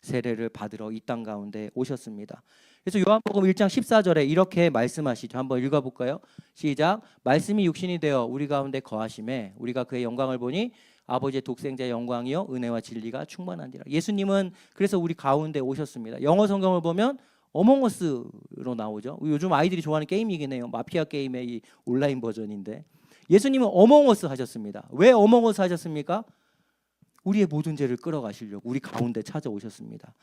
세례를 받으러 이 땅 가운데 오셨습니다. 그래서 요한복음 1장 14절에 이렇게 말씀하시죠. 한번 읽어볼까요? 시작. 말씀이 육신이 되어 우리 가운데 거하심에 우리가 그의 영광을 보니 아버지의 독생자의 영광이요 은혜와 진리가 충만한지라. 예수님은 그래서 우리 가운데 오셨습니다. 영어 성경을 보면 어몽어스로 나오죠. 요즘 아이들이 좋아하는 게임이긴 해요. 마피아 게임의 이 온라인 버전인데 예수님은 어몽어스 하셨습니다. 왜 어몽어스 하셨습니까? 우리의 모든 죄를 끌어가시려고 우리 가운데 찾아오셨습니다.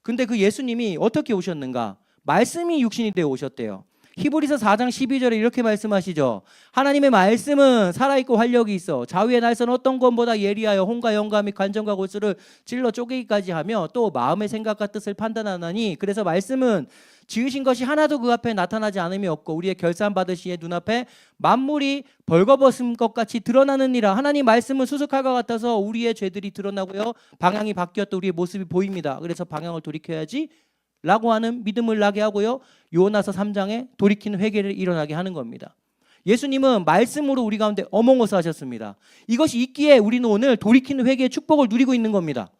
근데 그 예수님이 어떻게 오셨는가? 말씀이 육신이 되어 오셨대요. 히브리서 4장 12절에 이렇게 말씀하시죠. 하나님의 말씀은 살아있고 활력이 있어 좌우의 날선 어떤 것보다 예리하여 혼과 영과 및 관정과 골수를 찔러 쪼개기까지 하며 또 마음의 생각과 뜻을 판단하나니 그래서 말씀은 지으신 것이 하나도 그 앞에 나타나지 않음이 없고 우리의 결산받으시의 눈앞에 만물이 벌거벗은 것 같이 드러나느니라. 하나님 말씀은 수수칼과 같아서 우리의 죄들이 드러나고요 방향이 바뀌었다 우리의 모습이 보입니다. 그래서 방향을 돌이켜야지 라고 하는 믿음을 나게 하고요 요나서 3장에 돌이키는 회개를 일어나게 하는 겁니다. 예수님은 말씀으로 우리 가운데 어몽어스 하셨습니다. 이것이 있기에 우리는 오늘 돌이키는 회개의 축복을 누리고 있는 겁니다.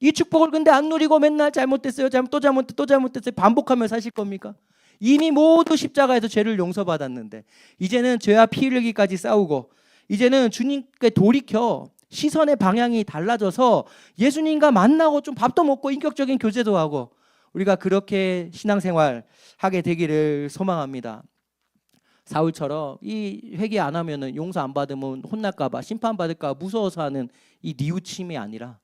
이 축복을 근데 안 누리고 맨날 잘못됐어요, 또 잘못됐어요 반복하며 사실 겁니까? 이미 모두 십자가에서 죄를 용서받았는데 이제는 죄와 피 흘리기까지 싸우고 이제는 주님께 돌이켜 시선의 방향이 달라져서 예수님과 만나고 좀 밥도 먹고 인격적인 교제도 하고 우리가 그렇게 신앙생활 하게 되기를 소망합니다. 사울처럼 이 회개 안 하면은 용서 안 받으면 혼날까봐 심판받을까 무서워서 하는 이 뉘우침이 아니라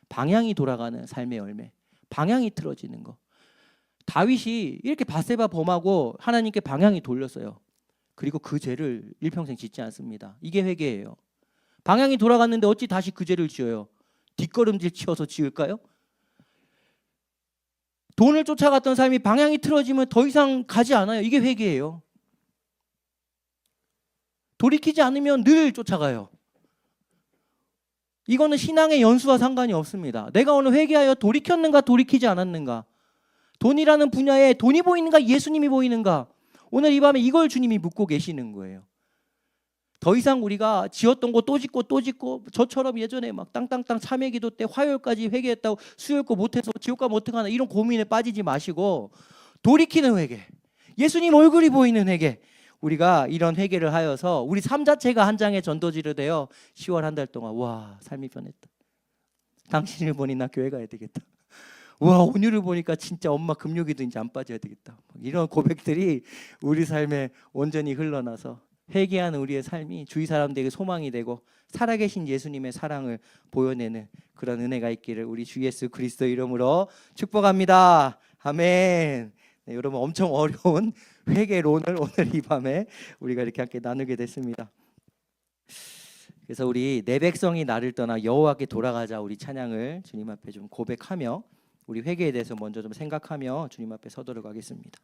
방향이 돌아가는 삶의 열매, 방향이 틀어지는 거. 다윗이 이렇게 밧세바 범하고 하나님께 방향이 돌렸어요. 그리고 그 죄를 일평생 짓지 않습니다. 이게 회개예요. 방향이 돌아갔는데 어찌 다시 그 죄를 지어요? 뒷걸음질 치어서 지을까요? 돈을 쫓아갔던 삶이 방향이 틀어지면 더 이상 가지 않아요. 이게 회개예요. 돌이키지 않으면 늘 쫓아가요. 이거는 신앙의 연수와 상관이 없습니다. 내가 오늘 회개하여 돌이켰는가 돌이키지 않았는가, 돈이라는 분야에 돈이 보이는가 예수님이 보이는가, 오늘 이 밤에 이걸 주님이 묻고 계시는 거예요. 더 이상 우리가 지었던 거 또 짓고 또 짓고, 저처럼 예전에 막 땅땅땅 참회기도 때 화요일까지 회개했다고 수요일 거 못해서 지옥 가면 어떡하나 이런 고민에 빠지지 마시고 돌이키는 회개, 예수님 얼굴이 보이는 회개, 우리가 이런 회개를 하여서 우리 삶 자체가 한 장의 전도지로 되어 10월 한 달 동안 와 삶이 변했다, 당신을 보니 나 교회 가야 되겠다, 와 오늘을 보니까 진짜 엄마 금요기도 이제 안 빠져야 되겠다, 이런 고백들이 우리 삶에 온전히 흘러나서 회개하는 우리의 삶이 주위 사람들에게 소망이 되고 살아계신 예수님의 사랑을 보여내는 그런 은혜가 있기를 우리 주 예수 그리스도 이름으로 축복합니다. 아멘. 네, 여러분 엄청 어려운 회개론을 오늘 이 밤에 우리가 이렇게 함께 나누게 됐습니다. 그래서 우리 내 백성이 나를 떠나 여호와께 돌아가자, 우리 찬양을 주님 앞에 좀 고백하며 우리 회개에 대해서 먼저 좀 생각하며 주님 앞에 서도록 하겠습니다.